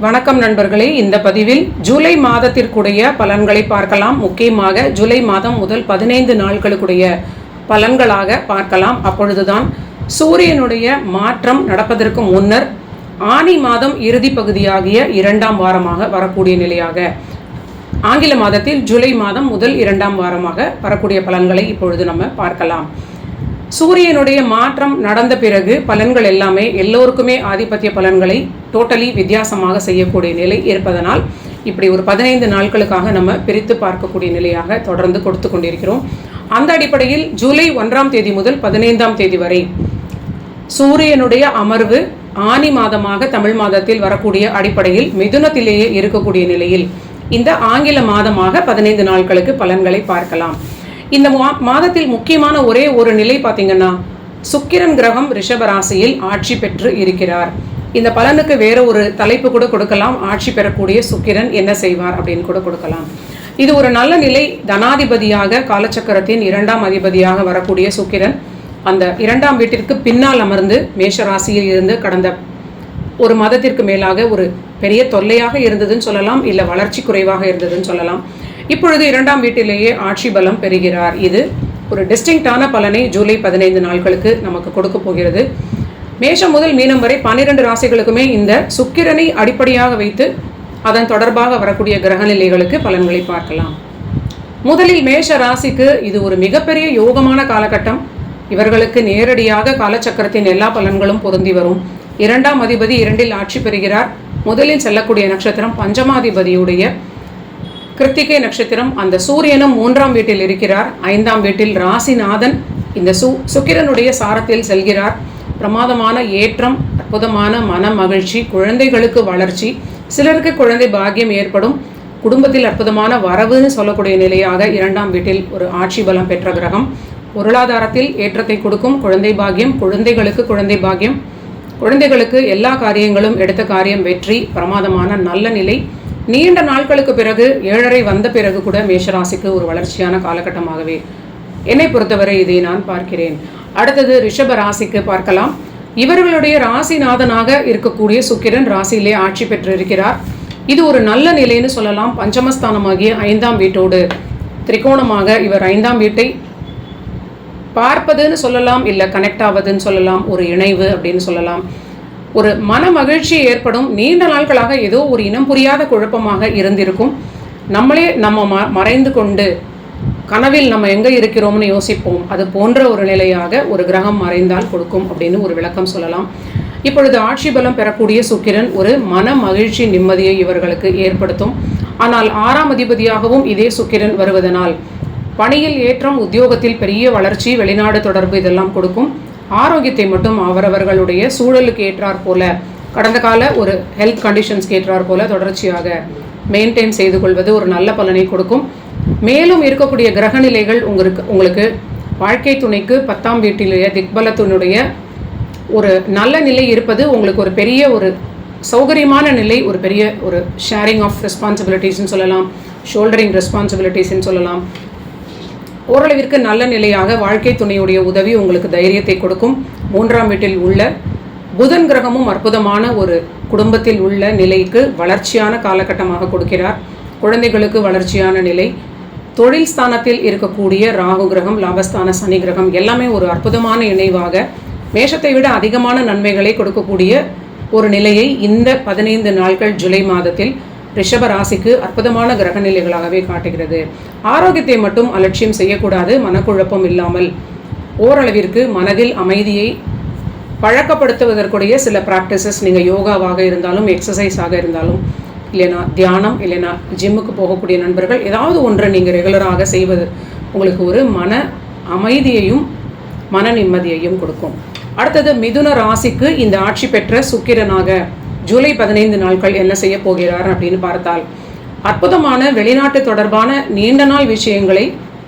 வணக்கம் நண்பர்களே, இந்த பதிவில் ஜூலை மாதத்திற்குடைய பலன்களை பார்க்கலாம். முக்கியமாக ஜூலை மாதம் முதல் 15 நாட்களுக்குடைய பலன்களாக பார்க்கலாம். அப்பொழுதுதான் சூரியனுடைய மாற்றம் நடப்பதற்கு முன்னர் ஆனி மாதம் இறுதி பகுதியாகிய 2ஆம் வாரமாக வரக்கூடிய நிலையாக, ஆங்கில மாதத்தில் ஜூலை மாதம் முதல் 2ஆம் வாரமாக வரக்கூடிய பலன்களை இப்பொழுது நம்ம பார்க்கலாம். சூரியனுடைய மாற்றம் நடந்த பிறகு பலன்கள் எல்லாமே எல்லோருக்குமே ஆதிபத்திய பலன்களை டோட்டலி வித்தியாசமாக செய்யக்கூடிய நிலை இருப்பதனால் இப்படி ஒரு 15 நாட்களுக்காக நம்ம பிரித்து பார்க்கக்கூடிய நிலையாக தொடர்ந்து கொடுத்து கொண்டிருக்கிறோம். அந்த அடிப்படையில் ஜூலை 1ஆம் தேதி முதல் 15ஆம் தேதி வரை சூரியனுடைய அமர்வு ஆனி மாதமாக தமிழ் மாதத்தில் வரக்கூடிய அடிப்படையில் மிதுனத்திலேயே இருக்கக்கூடிய நிலையில் இந்த ஆங்கில மாதமாக 15 நாட்களுக்கு பலன்களை பார்க்கலாம். இந்த மாதத்தில் முக்கியமான ஒரே ஒரு நிலை பார்த்தீங்கன்னா, சுக்கிரன் கிரகம் ரிஷபராசியில் ஆட்சி பெற்று இருக்கிறார். இந்த பலனுக்கு வேற ஒரு தலைப்பு கூட கொடுக்கலாம். ஆட்சி பெறக்கூடிய சுக்கிரன் என்ன செய்வார் அப்படின்னு கூட கொடுக்கலாம். இது ஒரு நல்ல நிலை. தனாதிபதியாக காலச்சக்கரத்தின் 2ஆம் அதிபதியாக வரக்கூடிய சுக்கிரன் அந்த 2ஆம் வீட்டிற்கு பின்னால் அமர்ந்து மேஷ ராசியில் இருந்து கடந்த ஒரு மாதத்திற்கு மேலாக ஒரு பெரிய தொல்லையாக இருந்ததுன்னு சொல்லலாம், இல்லை வளர்ச்சி குறைவாக இருந்ததுன்னு சொல்லலாம். இப்பொழுது 2ஆம் வீட்டிலேயே ஆட்சி பலம் பெறுகிறார். இது ஒரு டிஸ்டிங்டான பலனை ஜூலை 15 நாட்களுக்கு நமக்கு கொடுக்க போகிறது. மேஷம் முதல் மீனம் வரை 12 ராசிகளுக்குமே இந்த சுக்கிரனை அடிப்படையாக வைத்து அதன் தொடர்பாக வரக்கூடிய கிரக நிலைகளுக்கு பலன்களை பார்க்கலாம். முதலில் மேஷ ராசிக்கு இது ஒரு மிகப்பெரிய யோகமான காலகட்டம். இவர்களுக்கு நேரடியாக காலச்சக்கரத்தின் எல்லா பலன்களும் பொருந்தி வரும். 2ஆம் அதிபதி 2இல் ஆட்சி பெறுகிறார். முதலில் செல்லக்கூடிய நட்சத்திரம் பஞ்சமாதிபதியுடைய கிருத்திகை நட்சத்திரம். அந்த சூரியனும் 3ஆம் வீட்டில் இருக்கிறார். 5ஆம் வீட்டில் ராசிநாதன் இந்த சுக்கிரனுடைய சாரத்தில் செல்கிறார். பிரமாதமான ஏற்றம், அற்புதமான மன மகிழ்ச்சி, குழந்தைகளுக்கு வளர்ச்சி, சிலருக்கு குழந்தை பாக்கியம் ஏற்படும், குடும்பத்தில் அற்புதமான வரவுன்னு சொல்லக்கூடிய நிலையாக 2ஆம் வீட்டில் ஒரு ஆட்சி பலம் பெற்ற கிரகம். பொருளாதாரத்தில் ஏற்றத்தை கொடுக்கும். குழந்தை பாக்கியம், குழந்தைகளுக்கு குழந்தை பாக்கியம், குழந்தைகளுக்கு எல்லா காரியங்களும் எடுத்த காரியம் வெற்றி, பிரமாதமான நல்ல நிலை. நீண்ட நாட்களுக்கு பிறகு 7.5 வந்த பிறகு கூட மேஷராசிக்கு ஒரு வளர்ச்சியான காலகட்டமாகவே என்னை பொறுத்தவரை இதை நான் பார்க்கிறேன். அடுத்தது ரிஷப ராசிக்கு பார்க்கலாம். இவர்களுடைய ராசிநாதனாக இருக்கக்கூடிய சுக்கிரன் ராசியிலே ஆட்சி பெற்றிருக்கிறார். இது ஒரு நல்ல நிலைன்னு சொல்லலாம். பஞ்சமஸ்தானமாகிய 5ஆம் வீட்டோடு திரிகோணமாக இவர் 5ஆம் வீட்டை பார்ப்பதுன்னு சொல்லலாம், இல்லை கனெக்ட் ஆவதுன்னு சொல்லலாம், ஒரு இணைவு அப்படின்னு சொல்லலாம். ஒரு மன மகிழ்ச்சி ஏற்படும். நீண்ட நாட்களாக ஏதோ ஒரு இனம் புரியாத குழப்பமாக இருந்திருக்கும். நம்மளே நம்ம மறைந்து கொண்டு கனவில் நம்ம எங்கே இருக்கிறோம்னு யோசிப்போம். அது போன்ற ஒரு நிலையாக ஒரு கிரகம் மறைந்தால் கொடுக்கும் அப்படின்னு ஒரு விளக்கம் சொல்லலாம். இப்பொழுது ஆட்சி பலம் பெறக்கூடிய சுக்கிரன் ஒரு மன மகிழ்ச்சி நிம்மதியை இவர்களுக்கு ஏற்படுத்தும். ஆனால் 6ஆம் அதிபதியாகவும் இதே சுக்கிரன் வருவதனால் பணியில் ஏற்றம், உத்தியோகத்தில் பெரிய வளர்ச்சி, வெளிநாடு தொடர்பு இதெல்லாம் கொடுக்கும். ஆரோக்கியத்தை மட்டும் அவரவர்களுடைய சூழலுக்கு ஏற்றார் போல, கடந்த கால ஒரு ஹெல்த் கண்டிஷன்ஸ்க்கு ஏற்றார் போல தொடர்ச்சியாக மெயின்டைன் செய்து கொள்வது ஒரு நல்ல பலனை கொடுக்கும். மேலும் இருக்கக்கூடிய கிரக நிலைகள் உங்களுக்கு வாழ்க்கை துணைக்கு 10ஆம் வீட்டிலேயே திக்பலத்தினுடைய ஒரு நல்ல நிலை இருப்பது உங்களுக்கு ஒரு பெரிய ஒரு சௌகரியமான நிலை, ஒரு பெரிய ஒரு ஷேரிங் ஆஃப் ரெஸ்பான்சிபிலிட்டிஸ்ன்னு சொல்லலாம், ஷோல்டரிங் ரெஸ்பான்சிபிலிட்டிஸ்ன்னு சொல்லலாம். ஓரளவிற்கு நல்ல நிலையாக வாழ்க்கை துணையுடைய உதவி உங்களுக்கு தைரியத்தை கொடுக்கும். 3ஆம் வீட்டில் உள்ள புதன் கிரகமும் அற்புதமான ஒரு குடும்பத்தில் உள்ள நிலைக்கு வளர்ச்சியான காலகட்டமாக கொடுக்கிறார். குழந்தைகளுக்கு வளர்ச்சியான நிலை. தொழில் ஸ்தானத்தில் இருக்கக்கூடிய ராகு கிரகம், லாபஸ்தான சனி கிரகம் எல்லாமே ஒரு அற்புதமான இணைவாக மேஷத்தை விட அதிகமான நன்மைகளை கொடுக்கக்கூடிய ஒரு நிலையை இந்த 15 நாட்கள் ஜூலை மாதத்தில் ரிஷப ராசிக்கு அற்புதமான கிரக நிலைகளாகவே காட்டுகிறது. ஆரோக்கியத்தை மட்டும் அலட்சியம் செய்யக்கூடாது. மனக்குழப்பம் இல்லாமல் ஓரளவிற்கு மனதில் அமைதியை பழக்கப்படுத்துவதற்குரிய சில ப்ராக்டிசஸ், நீங்கள் யோகாவாக இருந்தாலும், எக்ஸசைஸாக இருந்தாலும், இல்லைனா தியானம், இல்லைனா ஜிம்முக்கு போகக்கூடிய நண்பர்கள் ஏதாவது ஒன்றை நீங்கள் ரெகுலராக செய்வது உங்களுக்கு ஒரு மன அமைதியையும் மன நிம்மதியையும் கொடுக்கும். அடுத்தது மிதுன ராசிக்கு இந்த ஆட்சி பெற்ற சுக்கிரனாக ஜூலை 15 நாட்கள் என்ன செய்ய போகிறார் அப்படின்னு பார்த்தால், அற்புதமான வெளிநாட்டு தொடர்பான நீண்ட நாள் விஷயங்களை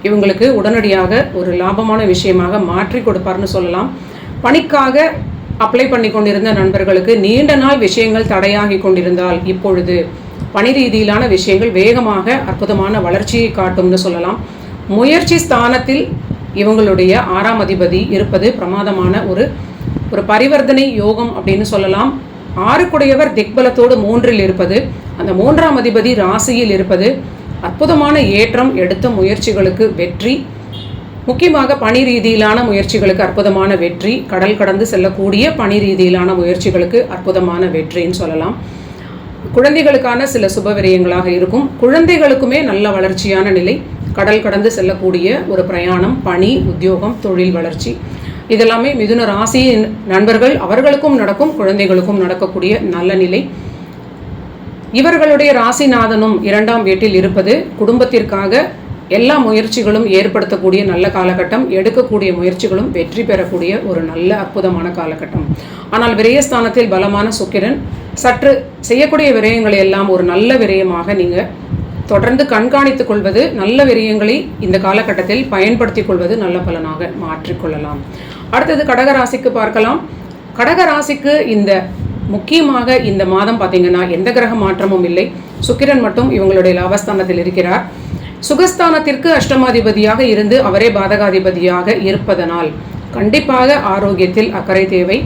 இவங்களுக்கு உடனடியாக ஒரு லாபமான விஷயமாக மாற்றி கொடுப்பார்னு சொல்லலாம். பணிக்காக அப்ளை பண்ணி கொண்டிருந்த நண்பர்களுக்கு நீண்ட நாள் விஷயங்கள் தடையாகி கொண்டிருந்தால் இப்பொழுது பணி ரீதியிலான விஷயங்கள் வேகமாக அற்புதமான வளர்ச்சியை காட்டும்னு சொல்லலாம். முயற்சி ஸ்தானத்தில் இவங்களுடைய 6ஆம் அதிபதி இருப்பது பிரமாதமான ஒரு பரிவர்த்தனை யோகம் அப்படின்னு சொல்லலாம். ஆறுக்குடையவர் திக்பலத்தோடு 3ல் இருப்பது, அந்த 3ஆம் அதிபதி ராசியில் இருப்பது அற்புதமான ஏற்றம், எடுத்த முயற்சிகளுக்கு வெற்றி, முக்கியமாக பணி ரீதியிலான முயற்சிகளுக்கு அற்புதமான வெற்றி, கடல் கடந்து செல்லக்கூடிய பணி ரீதியிலான முயற்சிகளுக்கு அற்புதமான வெற்றின்னு சொல்லலாம். குழந்தைகளுக்கான சில சுபவிரயங்களாக இருக்கும். குழந்தைகளுக்குமே நல்ல வளர்ச்சியான நிலை, கடல் கடந்து செல்லக்கூடிய ஒரு பிரயாணம், பணி, உத்தியோகம், தொழில் வளர்ச்சி, இதெல்லாமே மிதுன ராசி நண்பர்கள் அவர்களுக்கும் நடக்கும், குழந்தைகளுக்கும் நடக்கக்கூடிய நல்ல நிலை. இவர்களுடைய ராசிநாதனும் 2ஆம் வீட்டில் இருப்பது குடும்பத்திற்காக எல்லா முயற்சிகளும் ஏற்படுத்தக்கூடிய நல்ல காலகட்டம், எடுக்கக்கூடிய முயற்சிகளும் வெற்றி பெறக்கூடிய ஒரு நல்ல அற்புதமான காலகட்டம். ஆனால் விரயஸ்தானத்தில் பலமான சுக்கிரன் சற்று செய்யக்கூடிய விரயங்களை எல்லாம் ஒரு நல்ல விரயமாக நீங்கள் தொடர்ந்து கண்காணித்துக் கொள்வது, நல்ல விரயங்களை இந்த காலகட்டத்தில் பயன்படுத்திக் கொள்வது நல்ல பலனாக மாற்றிக்கொள்ளலாம். அடுத்தது கடகராசிக்கு பார்க்கலாம். கடகராசிக்கு இந்த முக்கியமாக இந்த மாதம் பார்த்தீங்கன்னா எந்த கிரக மாற்றமும் இல்லை. சுக்கிரன் மட்டும் இவங்களுடைய லாபஸ்தானத்தில் இருக்கிறார். சுகஸ்தானத்திற்கு அஷ்டமாதிபதியாக இருந்து அவரே பாதகாதிபதியாக இருப்பதனால் கண்டிப்பாக ஆரோக்கியத்தில் அக்கறை தேவை,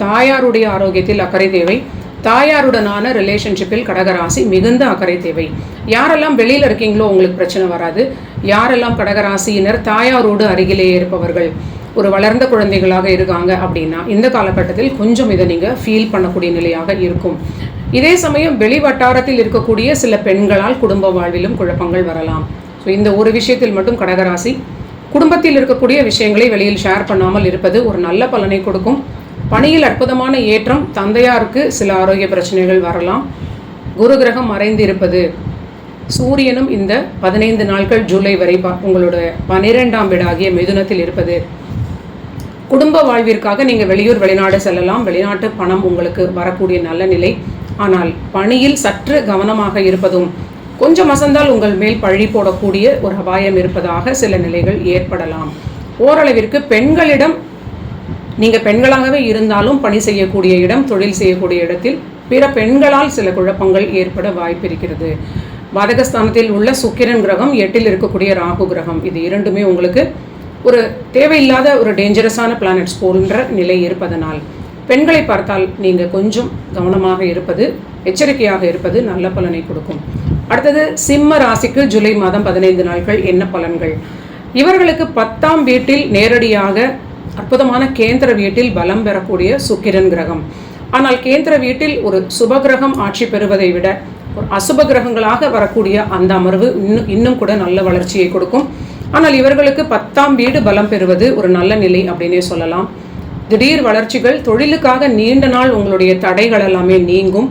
தாயாருடைய ஆரோக்கியத்தில் அக்கறை தேவை, தாயாருடனான ரிலேஷன்ஷிப்பில் கடகராசி மிகுந்த அக்கறை தேவை. யாரெல்லாம் வெளியில் இருக்கீங்களோ உங்களுக்கு பிரச்சனை வராது. யாரெல்லாம் கடகராசியினர் தாயாரோடு அருகிலேயே இருப்பவர்கள், ஒரு வளர்ந்த குழந்தைகளாக இருக்காங்க அப்படின்னா இந்த காலகட்டத்தில் கொஞ்சம் இதை நீங்கள் ஃபீல் பண்ணக்கூடிய நிலையாக இருக்கும். இதே சமயம் வெளி வட்டாரத்தில் இருக்கக்கூடிய சில பெண்களால் குடும்ப வாழ்விலும் குழப்பங்கள் வரலாம். ஸோ இந்த ஒரு விஷயத்தில் மட்டும் கடகராசி குடும்பத்தில் இருக்கக்கூடிய விஷயங்களை வெளியில் ஷேர் பண்ணாமல் இருப்பது ஒரு நல்ல பலனை கொடுக்கும். பணியில் அற்புதமான ஏற்றம், தந்தையாருக்கு சில ஆரோக்கிய பிரச்சனைகள் வரலாம். குரு கிரகம் மறைந்து இருப்பது, சூரியனும் இந்த 15 நாட்கள் ஜூலை வரை உங்களோட 12ஆம் வீடாகிய மிதுனத்தில் இருப்பது, குடும்ப வாழ்விற்காக நீங்கள் வெளியூர் வெளிநாடு செல்லலாம். வெளிநாட்டு பணம் உங்களுக்கு வரக்கூடிய நல்ல நிலை. ஆனால் பணியில் சற்று கவனமாக இருப்பதும், கொஞ்சம் அசந்தால் உங்கள் மேல் பழி போடக்கூடிய ஒரு அபாயம் இருப்பதாக சில நிலைகள் ஏற்படலாம். ஓரளவிற்கு பெண்களிடம், நீங்கள் பெண்களாகவே இருந்தாலும் பணி செய்யக்கூடிய இடம், தொழில் செய்யக்கூடிய இடத்தில் பிற பெண்களால் சில குழப்பங்கள் ஏற்பட வாய்ப்பு இருக்கிறது. பாதகஸ்தானத்தில் உள்ள சுக்கிரன் கிரகம், 8ல் இருக்கக்கூடிய ராகு கிரகம், இது இரண்டுமே உங்களுக்கு ஒரு தேவையில்லாத ஒரு டேஞ்சரஸான பிளானட்ஸ் போன்ற நிலை இருப்பதனால் பெண்களை பார்த்தால் நீங்கள் கொஞ்சம் கவனமாக இருப்பது, எச்சரிக்கையாக இருப்பது நல்ல பலனை கொடுக்கும். அடுத்தது சிம்ம ராசிக்கு ஜூலை மாதம் 15 நாட்கள் என்ன பலன்கள்? இவர்களுக்கு 10ஆம் வீட்டில் நேரடியாக அற்புதமான கேந்திர வீட்டில் பலம் பெறக்கூடிய சுக்கிரன் கிரகம். ஆனால் கேந்திர வீட்டில் ஒரு சுப கிரகம் ஆட்சி பெறுவதை விட ஒரு அசுப கிரகங்களாக வரக்கூடிய அந்த அமர்வு இன்னும் கூட நல்ல வளர்ச்சியை கொடுக்கும். ஆனால் இவர்களுக்கு 10ஆம் வீடு பலம் பெறுவது ஒரு நல்ல நிலை அப்படின்னே சொல்லலாம். திடீர் வளர்ச்சிகள், தொழிலுக்காக நீண்ட நாள் உங்களுடைய தடைகள் எல்லாமே நீங்கும்.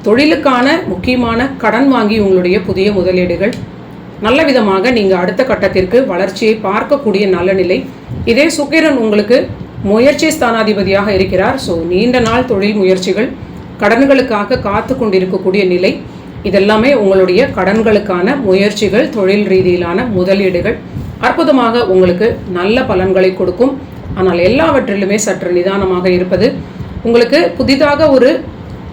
தொழிலுக்கான முக்கியமான கடன் வாங்கி உங்களுடைய புதிய முதலீடுகள் நல்ல விதமாக நீங்கள் அடுத்த கட்டத்திற்கு வளர்ச்சியை பார்க்கக்கூடிய நல்ல நிலை. இதே சுக்கிரன் உங்களுக்கு முயற்சி ஸ்தானாதிபதியாக இருக்கிறார். ஸோ நீண்ட நாள் தொழில் முயற்சிகள், கடன்களுக்காக காத்து கொண்டிருக்கக்கூடிய நிலை, இதெல்லாமே உங்களுடைய கடன்களுக்கான முயற்சிகள், தொழில் ரீதியிலான முதலீடுகள் அற்புதமாக உங்களுக்கு நல்ல பலன்களை கொடுக்கும். ஆனால் எல்லாவற்றிலுமே சற்று நிதானமாக இருப்பது, உங்களுக்கு புதிதாக ஒரு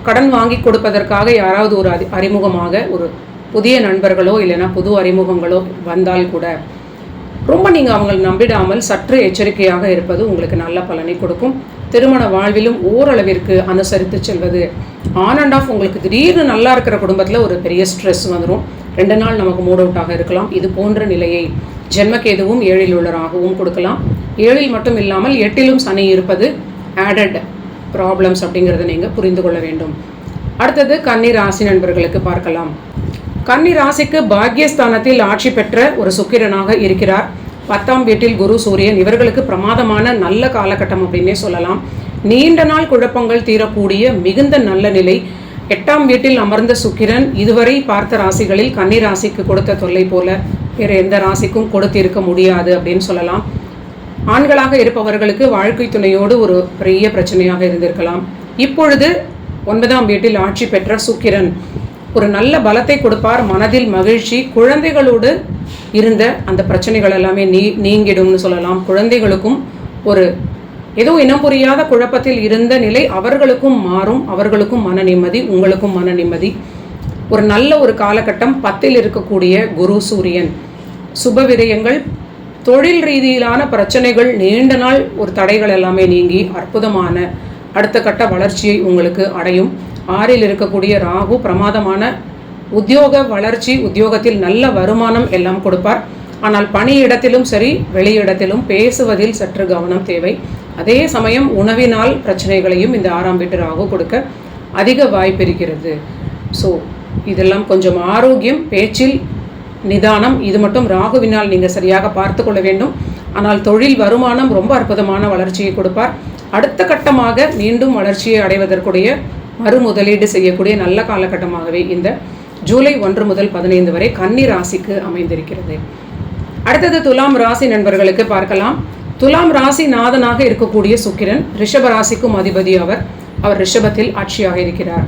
கடன் வாங்கி கொடுப்பதற்காக யாராவது ஒரு அறிமுகமாக ஒரு புதிய நண்பர்களோ இல்லைன்னா புது அறிமுகங்களோ வந்தால் கூட ரொம்ப நீங்கள் அவங்களை நம்பிடாமல் சற்று எச்சரிக்கையாக இருப்பது உங்களுக்கு நல்ல பலனை கொடுக்கும். திருமண வாழ்விலும் ஓரளவிற்கு அனுசரித்து செல்வது, ஆன் அண்ட் ஆஃப் உங்களுக்கு திடீர்னு நல்லா இருக்கிற குடும்பத்தில் ஒரு பெரிய ஸ்ட்ரெஸ் வந்துடும், 2 நாள் நமக்கு மூட் அவுட்டாக இருக்கலாம். இது போன்ற நிலையை ஜென்மகேதுவும் 7ல் உள்ள ராகுவும் கொடுக்கலாம். 7ல் மட்டும் இல்லாமல் 8லும் சனி இருப்பது ஆடட் ப்ராப்ளம்ஸ் அப்படிங்கிறத நீங்கள் புரிந்து கொள்ள வேண்டும். அடுத்தது கன்னி ராசி நண்பர்களுக்கு பார்க்கலாம். கன்னி ராசிக்கு பாக்யஸ்தானத்தில் ஆட்சி பெற்ற ஒரு சுக்கிரனாக இருக்கிறார். 10ஆம் வீட்டில் குரு சூரியன், இவர்களுக்கு பிரமாதமான நல்ல காலகட்டம் அப்படின்னே சொல்லலாம். நீண்ட நாள் குழப்பங்கள் தீரக்கூடிய மிகுந்த நல்ல நிலை. 8ஆம் வீட்டில் அமர்ந்த சுக்கிரன் இதுவரை பார்த்த ராசிகளில் கன்னி ராசிக்கு கொடுத்த தொல்லை போல வேறு எந்த ராசிக்கும் கொடுத்திருக்க முடியாது அப்படின்னு சொல்லலாம். ஆண்களாக இருப்பவர்களுக்கு வாழ்க்கை துணையோடு ஒரு பெரிய பிரச்சனையாக இருந்திருக்கலாம். இப்பொழுது 9ஆம் வீட்டில் ஆட்சி பெற்ற சுக்கிரன் ஒரு நல்ல பலத்தை கொடுப்பார், மனதில் மகிழ்ச்சி, குழந்தைகளோடு இருந்த அந்த பிரச்சனைகள் எல்லாமே நீங்கிடும்னு சொல்லலாம். குழந்தைகளுக்கும் ஒரு ஏதோ இனம் புரியாத குழப்பத்தில் இருந்த நிலை அவர்களுக்கும் மாறும், அவர்களுக்கும் மன நிம்மதி, உங்களுக்கும் மன நிம்மதி. ஒரு நல்ல ஒரு காலகட்டம். 10ல் இருக்கக்கூடிய குரு சூரியன், சுப விரயங்கள், தொழில் ரீதியிலான பிரச்சனைகள், நீண்ட நாள் ஒரு தடைகள் எல்லாமே நீங்கி அற்புதமான அடுத்த கட்ட வளர்ச்சியை உங்களுக்கு அடையும். 6ல் இருக்கக்கூடிய ராகு பிரமாதமான உத்தியோக வளர்ச்சி, உத்தியோகத்தில் நல்ல வருமானம் எல்லாம் கொடுப்பார். ஆனால் பணியிடத்திலும் சரி வெளியிடத்திலும் பேசுவதில் சற்று கவனம் தேவை. அதே சமயம் உணவினால் பிரச்சனைகளையும் இந்த 6ஆம் வீட்டு ராகு கொடுக்க அதிக வாய்ப்பு இருக்கிறது. ஸோ இதெல்லாம் கொஞ்சம் ஆரோக்கியம், பேச்சில் நிதானம், இது மட்டும் ராகுவினால் நீங்கள் சரியாக பார்த்து கொள்ள வேண்டும். ஆனால் தொழில் வருமானம் ரொம்ப அற்புதமான வளர்ச்சியை கொடுப்பார். அடுத்த கட்டமாக மீண்டும் வளர்ச்சியை அடைவதற்குடைய மறுமுதலீடு செய்யக்கூடிய நல்ல காலகட்டமாகவே இந்த ஜூலை 1 முதல் 15 வரை கன்னி ராசிக்கு அமைந்திருக்கிறது. அடுத்தது துலாம் ராசி நண்பர்களுக்கு பார்க்கலாம். துலாம் ராசி நாதனாக இருக்கக்கூடிய சுக்கிரன் ரிஷப ராசிக்கும் அதிபதி. அவர் ரிஷபத்தில் ஆட்சியாக இருக்கிறார்.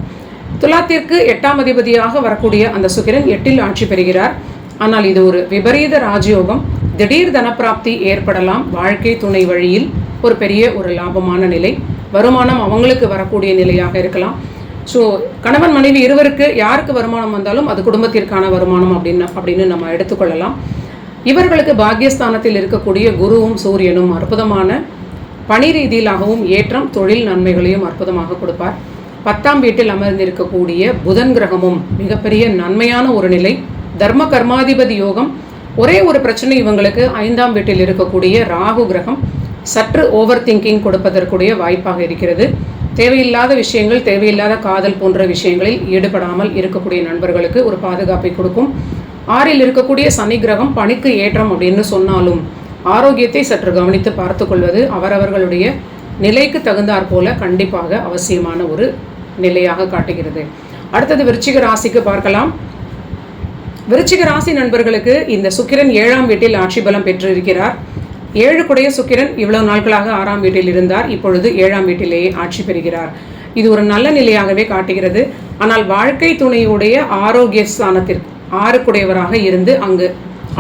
துலாத்திற்கு 8ஆம் அதிபதியாக வரக்கூடிய அந்த சுக்கிரன் 8ல் ஆட்சி பெறுகிறார். ஆனால் இது ஒரு விபரீத ராஜயோகம். திடீர் தனப்பிராப்தி ஏற்படலாம். வாழ்க்கை துணை வழியில் ஒரு பெரிய ஒரு லாபமான நிலை, வருமானம் அவங்களுக்கு வரக்கூடிய நிலையாக இருக்கலாம். ஸோ கணவன் மனைவி இருவருக்கு யாருக்கு வருமானம் வந்தாலும் அது குடும்பத்திற்கான வருமானம் அப்படின்னு நம்ம எடுத்துக்கொள்ளலாம். இவர்களுக்கு பாக்கியஸ்தானத்தில் இருக்கக்கூடிய குருவும் சூரியனும் அற்புதமான பணி ரீதியிலாகவும் ஏற்றம், தொழில் நன்மைகளையும் அற்புதமாக கொடுப்பார். 10ஆம் வீட்டில் அமர்ந்திருக்கக்கூடிய புதன் கிரகமும் மிகப்பெரிய நன்மையான ஒரு நிலை, தர்ம கர்மாதிபதி யோகம். ஒரே ஒரு பிரச்சனை இவங்களுக்கு 5ஆம் வீட்டில் இருக்கக்கூடிய ராகு கிரகம் சற்று ஓவர் திங்கிங் கொடுப்பதற்குரிய வாய்ப்பாக இருக்கிறது. தேவையில்லாத விஷயங்கள், தேவையில்லாத காதல் போன்ற விஷயங்களில் ஈடுபடாமல் இருக்கக்கூடிய நண்பர்களுக்கு ஒரு பாதுகாப்பை கொடுக்கும். 6ல் இருக்கக்கூடிய சனி கிரகம் பணிக்கு ஏற்றம் அப்படின்னு சொன்னாலும் ஆரோக்கியத்தை சற்று கவனித்து பார்த்து கொள்வது அவரவர்களுடைய நிலைக்கு தகுந்தாற் போல கண்டிப்பாக அவசியமான ஒரு நிலையாக காட்டுகிறது. அடுத்தது விருச்சிக ராசிக்கு பார்க்கலாம். விருச்சிக ராசி நண்பர்களுக்கு இந்த சுக்கிரன் 7ஆம் வீட்டில் ஆட்சி பலம் பெற்றிருக்கிறார். 7 குடைய சுக்கிரன் இவ்வளவு நாட்களாக 6ஆம் வீட்டில் இருந்தார். இப்பொழுது 7ஆம் வீட்டிலேயே ஆட்சி பெறுகிறார். இது ஒரு நல்ல நிலையாகவே காட்டுகிறது. ஆனால் வாழ்க்கை துணையுடைய ஆரோக்கிய ஸ்தானத்திற்கு 6 குடையவராக இருந்து அங்கு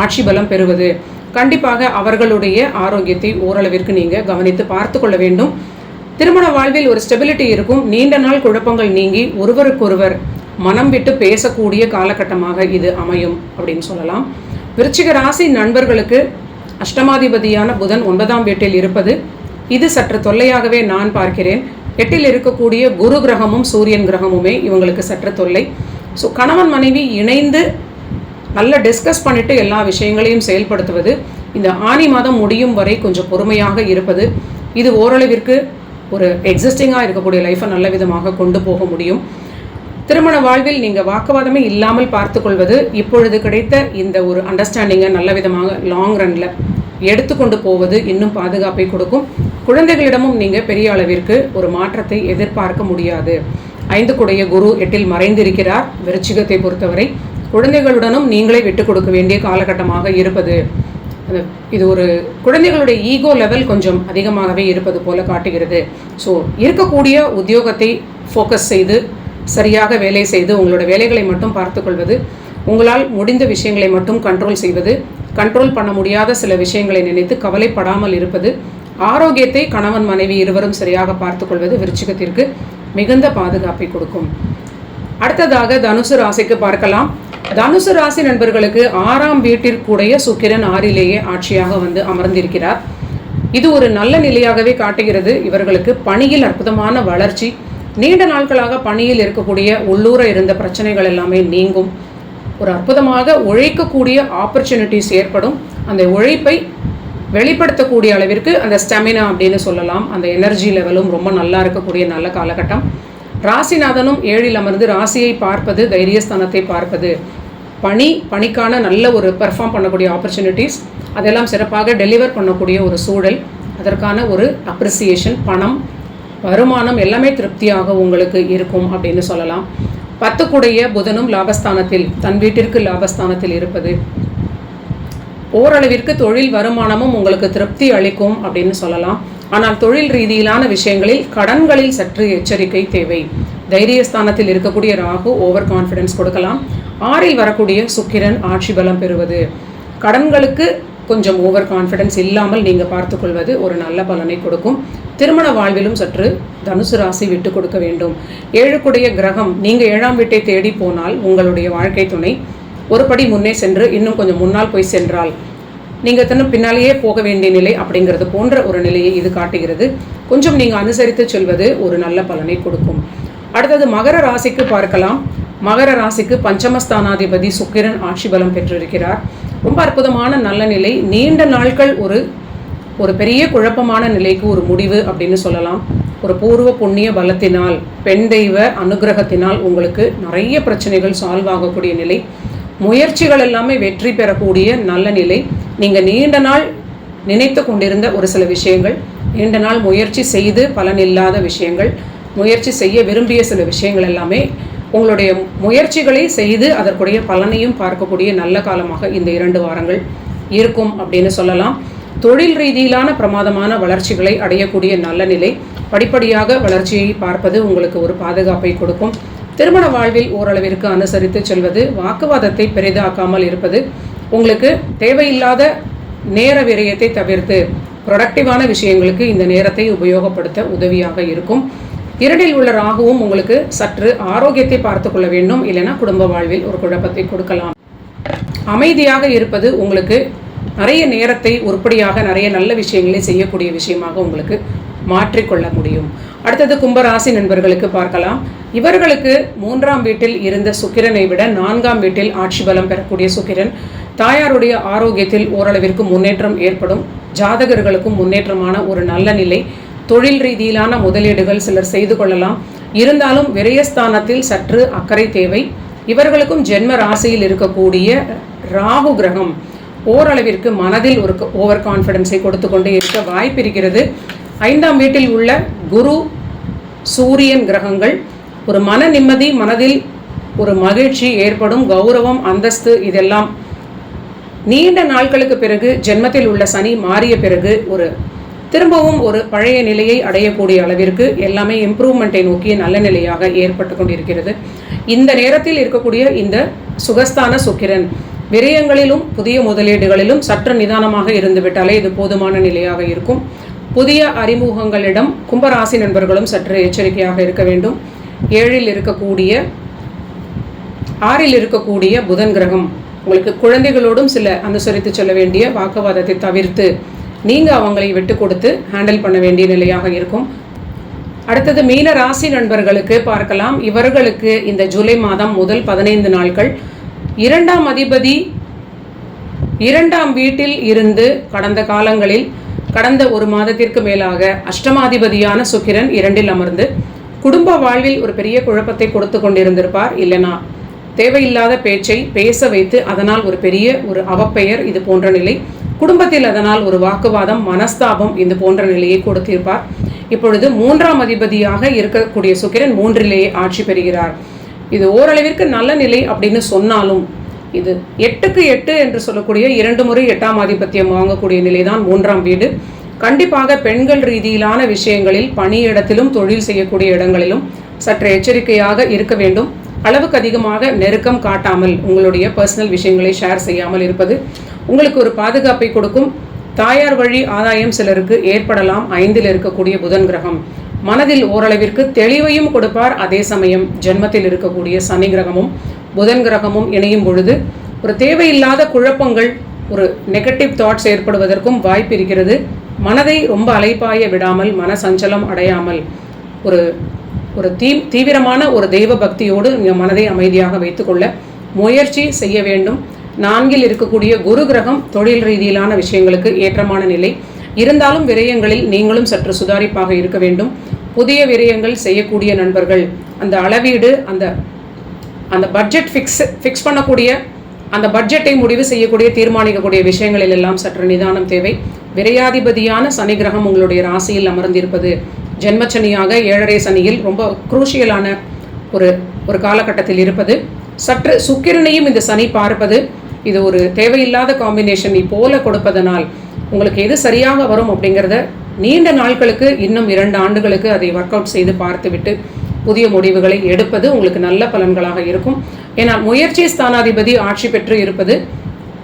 ஆட்சி பலம் பெறுவது கண்டிப்பாக அவர்களுடைய ஆரோக்கியத்தை ஓரளவிற்கு நீங்கள் கவனித்து பார்த்து கொள்ள வேண்டும். திருமண வாழ்வில் ஒரு ஸ்டெபிலிட்டி இருக்கும். நீண்ட நாள் குழப்பங்கள் நீங்கி ஒருவருக்கொருவர் மனம் விட்டு பேசக்கூடிய காலகட்டமாக இது அமையும் அப்படின்னு சொல்லலாம். விருச்சிக ராசி நண்பர்களுக்கு அஷ்டமாதிபதியான புதன் 9ஆம் வீட்டில் இருப்பது இது சற்று தொல்லையாகவே நான் பார்க்கிறேன். 8ல் இருக்கக்கூடிய குரு கிரகமும் சூரியன் கிரகமுமே இவங்களுக்கு சற்று தொல்லை. ஸோ கணவன் மனைவி இணைந்து நல்லா டிஸ்கஸ் பண்ணிவிட்டு எல்லா விஷயங்களையும் செயல்படுத்துவது, இந்த ஆனி மாதம் முடியும் வரை கொஞ்சம் பொறுமையாக இருப்பது, இது ஓரளவிற்கு ஒரு எக்ஸிஸ்டிங்காக இருக்கக்கூடிய லைஃப்பை நல்ல விதமாக கொண்டு போக முடியும். திருமண வாழ்வில் நீங்கள் வாக்குவாதமே இல்லாமல் பார்த்து கொள்வது, இப்பொழுது கிடைத்த இந்த ஒரு அண்டர்ஸ்டாண்டிங்கை நல்ல விதமாக லாங் ரனில் எடுத்துக்கொண்டு போவது இன்னும் பாதுகாப்பை கொடுக்கும். குழந்தைகளிடமும் நீங்கள் பெரிய அளவிற்கு ஒரு மாற்றத்தை எதிர்பார்க்க முடியாது. 5 குடைய குரு 8ல் மறைந்திருக்கிறார். விருச்சிகத்தை பொறுத்தவரை குழந்தைகளுடனும் நீங்களே விட்டு கொடுக்க வேண்டிய காலகட்டமாக இருப்பது, இது ஒரு குழந்தைகளுடைய ஈகோ லெவல் கொஞ்சம் அதிகமாகவே இருப்பது போல காட்டுகிறது. ஸோ இருக்கக்கூடிய உத்தியோகத்தை ஃபோக்கஸ் செய்து சரியாக வேலை செய்து உங்களோட வேலைகளை மட்டும் பார்த்து கொள்வது, உங்களால் முடிந்த விஷயங்களை மட்டும் கண்ட்ரோல் செய்வது, கண்ட்ரோல் பண்ண முடியாத சில விஷயங்களை நினைத்து கவலைப்படாமல் இருப்பது, ஆரோக்கியத்தை கணவன் மனைவி இருவரும் சரியாக பார்த்து கொள்வது விருச்சிகத்திற்கு மிகுந்த பாதுகாப்பை கொடுக்கும். அடுத்ததாக தனுசு ராசிக்கு பார்க்கலாம். தனுசு ராசி நண்பர்களுக்கு 6ஆம் வீட்டிற்குடைய சுக்கிரன் 6லேயே ஆட்சியாக வந்து அமர்ந்திருக்கிறார். இது ஒரு நல்ல நிலையாகவே காட்டுகிறது. இவர்களுக்கு பணியில் அற்புதமான வளர்ச்சி, நீண்ட நாட்களாக பணியில் இருக்கக்கூடிய உள்ளூர இருந்த பிரச்சனைகள் எல்லாமே நீங்கும். ஒரு அற்புதமாக உழைக்கக்கூடிய ஆப்பர்ச்சுனிட்டிஸ் ஏற்படும். அந்த உழைப்பை வெளிப்படுத்தக்கூடிய அளவிற்கு அந்த ஸ்டெமினா அப்படின்னு சொல்லலாம், அந்த எனர்ஜி லெவலும் ரொம்ப நல்லா இருக்கக்கூடிய நல்ல காலகட்டம். ராசிநாதனும் 7ல் அமர்ந்து ராசியை பார்ப்பது, தைரியஸ்தானத்தை பார்ப்பது, பணிக்கான நல்ல ஒரு பெர்ஃபார்ம் பண்ணக்கூடிய ஆப்பர்ச்சுனிட்டிஸ், அதெல்லாம் சிறப்பாக டெலிவர் பண்ணக்கூடிய ஒரு சூழல், அதற்கான ஒரு அப்ரிசியேஷன், பணம், வருமானம் எல்லாமே திருப்தியாக உங்களுக்கு இருக்கும் அப்படின்னு சொல்லலாம். 10 குடைய புதனும் லாபஸ்தானத்தில், தன் வீட்டிற்கு லாபஸ்தானத்தில் இருப்பது ஓரளவிற்கு தொழில் வருமானமும் உங்களுக்கு திருப்தி அளிக்கும் அப்படின்னு சொல்லலாம். ஆனால் தொழில் ரீதியிலான விஷயங்களில் கடன்களில் சற்று எச்சரிக்கை தேவை. தைரியஸ்தானத்தில் இருக்கக்கூடிய ராகு ஓவர் கான்ஃபிடன்ஸ் கொடுக்கலாம். 6ல் வரக்கூடிய சுக்கிரன் ஆட்சி பலம் பெறுவது, கடன்களுக்கு கொஞ்சம் ஓவர் கான்ஃபிடன்ஸ் இல்லாமல் நீங்கள் பார்த்துக்கொள்வது ஒரு நல்ல பலனை கொடுக்கும். திருமண வாழ்விலும் சற்று தனுசு ராசி விட்டு கொடுக்க வேண்டும். 7 குடைய கிரகம், நீங்கள் 7ஆம் வீட்டை தேடி போனால் உங்களுடைய வாழ்க்கை துணை ஒரு படி முன்னே சென்று இன்னும் கொஞ்சம் முன்னால் போய் சென்றால் நீங்கள் தன்னும் பின்னாலேயே போக வேண்டிய நிலை அப்படிங்கிறது போன்ற ஒரு நிலையை இது காட்டுகிறது. கொஞ்சம் நீங்கள் அனுசரித்து செல்வது ஒரு நல்ல பலனை கொடுக்கும். அடுத்தது மகர ராசிக்கு பார்க்கலாம். மகர ராசிக்கு பஞ்சமஸ்தானாதிபதி சுக்கிரன் ஆட்சி பலம் பெற்றிருக்கிறார். ரொம்ப அற்புதமான நல்ல நிலை. நீண்ட நாட்கள் ஒரு பெரிய குழப்பமான நிலைக்கு ஒரு முடிவு அப்படின்னு சொல்லலாம். ஒரு பூர்வ புண்ணிய பலத்தினால், பெண் தெய்வ அனுகிரகத்தினால் உங்களுக்கு நிறைய பிரச்சனைகள் சால்வ் ஆகக்கூடிய நிலை, முயற்சிகள் எல்லாமே வெற்றி பெறக்கூடிய நல்ல நிலை. நீங்கள் நீண்ட நாள் நினைத்து கொண்டிருந்த ஒரு சில விஷயங்கள், நீண்ட நாள் முயற்சி செய்து பலன் இல்லாத விஷயங்கள், முயற்சி செய்ய விரும்பிய சில விஷயங்கள் எல்லாமே உங்களுடைய முயற்சிகளை செய்து அதற்குடைய பலனையும் பார்க்கக்கூடிய நல்ல காலமாக இந்த 2 வாரங்கள் இருக்கும் அப்படின்னு சொல்லலாம். தொழில் ரீதியிலான பிரமாதமான வளர்ச்சிகளை அடையக்கூடிய நல்ல நிலை. படிப்படியாக வளர்ச்சியை பார்ப்பது உங்களுக்கு ஒரு பாதுகாப்பை கொடுக்கும். திருமண வாழ்வில் ஓரளவிற்கு அனுசரித்து செல்வது, வாக்குவாதத்தை பெரிதாக்காமல் இருப்பது, உங்களுக்கு தேவையில்லாத நேர விரயத்தை தவிர்த்து ப்ரொடக்டிவான விஷயங்களுக்கு இந்த நேரத்தை உபயோகப்படுத்த உதவியாக இருக்கும். 2இல் உள்ள ராகுவும் உங்களுக்கு சற்று ஆரோக்கியத்தை பார்த்து கொள்ள வேண்டும், இல்லைன்னா குடும்ப வாழ்வில் ஒரு குழப்பத்தை கொடுக்கலாம். அமைதியாக இருப்பது உங்களுக்கு நிறைய நேரத்தை உருப்படியாக நிறைய நல்ல விஷயங்களை செய்யக்கூடிய விஷயமாக உங்களுக்கு மாற்றிக்கொள்ள முடியும். அடுத்தது கும்பராசி நண்பர்களுக்கு பார்க்கலாம். இவர்களுக்கு 3ஆம் வீட்டில் இருந்த சுக்கிரனை விட 4ஆம் வீட்டில் ஆட்சி பலம் பெறக்கூடிய சுக்கிரன் தாயாருடைய ஆரோக்கியத்தில் ஓரளவிற்கு முன்னேற்றம் ஏற்படும். ஜாதகர்களுக்கும் முன்னேற்றமான ஒரு நல்ல நிலை. தொழில் ரீதியிலான முதலீடுகள் சிலர் செய்து கொள்ளலாம். இருந்தாலும் விரயஸ்தானத்தில் சற்று அக்கறை தேவை. இவர்களுக்கும் ஜென்ம ராசியில் இருக்கக்கூடிய ராகு கிரகம் ஓரளவிற்கு மனதில் ஒரு ஓவர் கான்ஃபிடன்ஸை கொடுத்து கொண்டே இருக்க வாய்ப்பு இருக்கிறது. 5ஆம் வீட்டில் உள்ள குரு சூரியன் கிரகங்கள் ஒரு மன நிம்மதி, மனதில் ஒரு மகிழ்ச்சி ஏற்படும், கௌரவம், அந்தஸ்து, இதெல்லாம் நீண்ட நாட்களுக்கு பிறகு ஜென்மத்தில் உள்ள சனி மாறிய பிறகு திரும்பவும் ஒரு பழைய நிலையை அடையக்கூடிய அளவிற்கு எல்லாமே இம்ப்ரூவ்மெண்ட்டை நோக்கிய நல்ல நிலையாக ஏற்பட்டு கொண்டிருக்கிறது. இந்த நேரத்தில் இருக்கக்கூடிய இந்த சுகஸ்தான சுக்கிரன் விரயங்களிலும் புதிய முதலீடுகளிலும் சற்று நிதானமாக இருந்துவிட்டாலே இது போதுமான நிலையாக இருக்கும். புதிய அறிமுகங்களிடம் கும்பராசி நண்பர்களும் சற்று எச்சரிக்கையாக இருக்க வேண்டும். 7இல் இருக்கக்கூடிய புதன் கிரகம் உங்களுக்கு குழந்தைகளோடும் சில அனுசரித்து செல்ல வேண்டிய வாக்குவாதத்தை தவிர்த்து நீங்கள் அவங்களை விட்டு கொடுத்து ஹேண்டில் பண்ண வேண்டிய நிலையாக இருக்கும். அடுத்தது மீன ராசி நண்பர்களுக்கு பார்க்கலாம். இவர்களுக்கு இந்த ஜூலை மாதம் முதல் 15 நாட்கள் 2ஆம் அதிபதி 2ஆம் வீட்டில் இருந்து கடந்த காலங்களில் கடந்த ஒரு மாதத்திற்கு மேலாக அஷ்டமாதிபதியான சுக்கிரன் 2இல் அமர்ந்து குடும்ப வாழ்வில் ஒரு பெரிய குழப்பத்தை கொடுத்து கொண்டிருந்திருப்பார். இல்லைனா தேவையில்லாத பேச்சை பேச வைத்து அதனால் ஒரு பெரிய ஒரு அவப்பெயர், இது போன்ற நிலை, குடும்பத்தில் அதனால் ஒரு வாக்குவாதம், மனஸ்தாபம், இது போன்ற நிலையை கொடுத்திருப்பார். இப்பொழுது 3ஆம் அதிபதியாக இருக்கக்கூடிய சுக்கிரன் 3இலேயே ஆட்சி பெறுகிறார். இது ஓரளவிற்கு நல்ல நிலை அப்படின்னு சொன்னாலும் இது 8க்கு 8 என்று சொல்லக்கூடிய 2 முறை 8ஆம் ஆதிபத்தியம் வாங்கக்கூடிய நிலைதான் 3ஆம் வீடு. கண்டிப்பாக பெண்கள் ரீதியிலான விஷயங்களில் பணியிடத்திலும் தொழில் செய்யக்கூடிய இடங்களிலும் சற்று எச்சரிக்கையாக இருக்க வேண்டும். அளவுக்கு அதிகமாக நெருக்கம் காட்டாமல் உங்களுடைய பர்சனல் விஷயங்களை ஷேர் செய்யாமல் இருப்பது உங்களுக்கு ஒரு பாதுகாப்பை கொடுக்கும். தாயார் வழி ஆதாயம் சிலருக்கு ஏற்படலாம். 5இல் இருக்கக்கூடிய புதன் கிரகம் மனதில் ஓரளவிற்கு தெளிவையும் கொடுப்பார். அதே சமயம் ஜென்மத்தில் இருக்கக்கூடிய சனி கிரகமும் புதன் கிரகமும் இணையும் பொழுது ஒரு தேவையில்லாத குழப்பங்கள், ஒரு நெகட்டிவ் தாட்ஸ் ஏற்படுவதற்கும் வாய்ப்பு இருக்கிறது. மனதை ரொம்ப அலைப்பாய விடாமல், மன சஞ்சலம் அடையாமல் ஒரு தீவிரமான ஒரு தெய்வ பக்தியோடு நீங்கள் மனதை அமைதியாக வைத்துக்கொள்ள முயற்சி செய்ய வேண்டும். 4இல் இருக்கக்கூடிய குரு கிரகம் தொழில் ரீதியிலான விஷயங்களுக்கு ஏற்றமான நிலை. இருந்தாலும் விரயங்களில் நீங்களும் சற்று சுதாரிப்பாக இருக்க வேண்டும். புதிய விரயங்கள் செய்யக்கூடிய நண்பர்கள் அந்த அளவீடு, அந்த பட்ஜெட் ஃபிக்ஸ் பண்ணக்கூடிய, அந்த பட்ஜெட்டை முடிவு செய்யக்கூடிய, தீர்மானிக்கக்கூடிய விஷயங்களில் எல்லாம் சற்று நிதானம் தேவை. விரையாதிபதியான சனி கிரகம் உங்களுடைய ராசியில் அமர்ந்திருப்பது ஜென்மச்சனியாக 7.5 சனியில் ரொம்ப குரூஷியலான ஒரு காலகட்டத்தில் இருப்பது, சற்று சுக்கிரனையும் இந்த சனி பார்ப்பது, இது ஒரு தேவையில்லாத காம்பினேஷன் போல கொடுப்பதனால் உங்களுக்கு எது சரியாக வரும் அப்படிங்கிறத நீண்ட நாட்களுக்கு, இன்னும் 2 ஆண்டுகளுக்கு அதை ஒர்க் அவுட் செய்து பார்த்துவிட்டு புதிய முடிவுகளை எடுப்பது உங்களுக்கு நல்ல பலன்களாக இருக்கும். ஏன்னா முயற்சி ஸ்தானாதிபதி ஆட்சி பெற்று இருப்பது,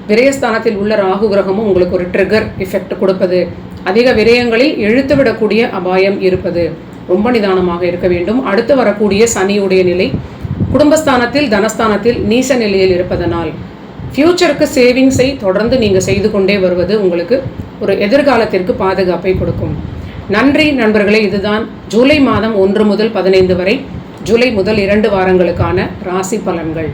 விரயஸ்தானத்தில் உள்ள ராகு கிரகமும் உங்களுக்கு ஒரு ட்ரிகர் எஃபெக்ட் கொடுப்பது, அதிக விரயங்களில் இழுத்துவிடக்கூடிய அபாயம் இருப்பது, ரொம்ப நிதானமாக இருக்க வேண்டும். அடுத்து வரக்கூடிய சனியுடைய நிலை குடும்பஸ்தானத்தில், தனஸ்தானத்தில் நீச நிலையில் இருப்பதனால் ஃபியூச்சருக்கு சேவிங்ஸை தொடர்ந்து நீங்கள் செய்து கொண்டே வருவது உங்களுக்கு ஒரு எதிர்காலத்திற்கு பாதுகாப்பை கொடுக்கும். நன்றி நண்பர்களே. இதுதான் ஜூலை மாதம் 1 முதல் 15 வரை ஜூலை முதல் 2 வாரங்களுக்கான ராசி பலன்கள்.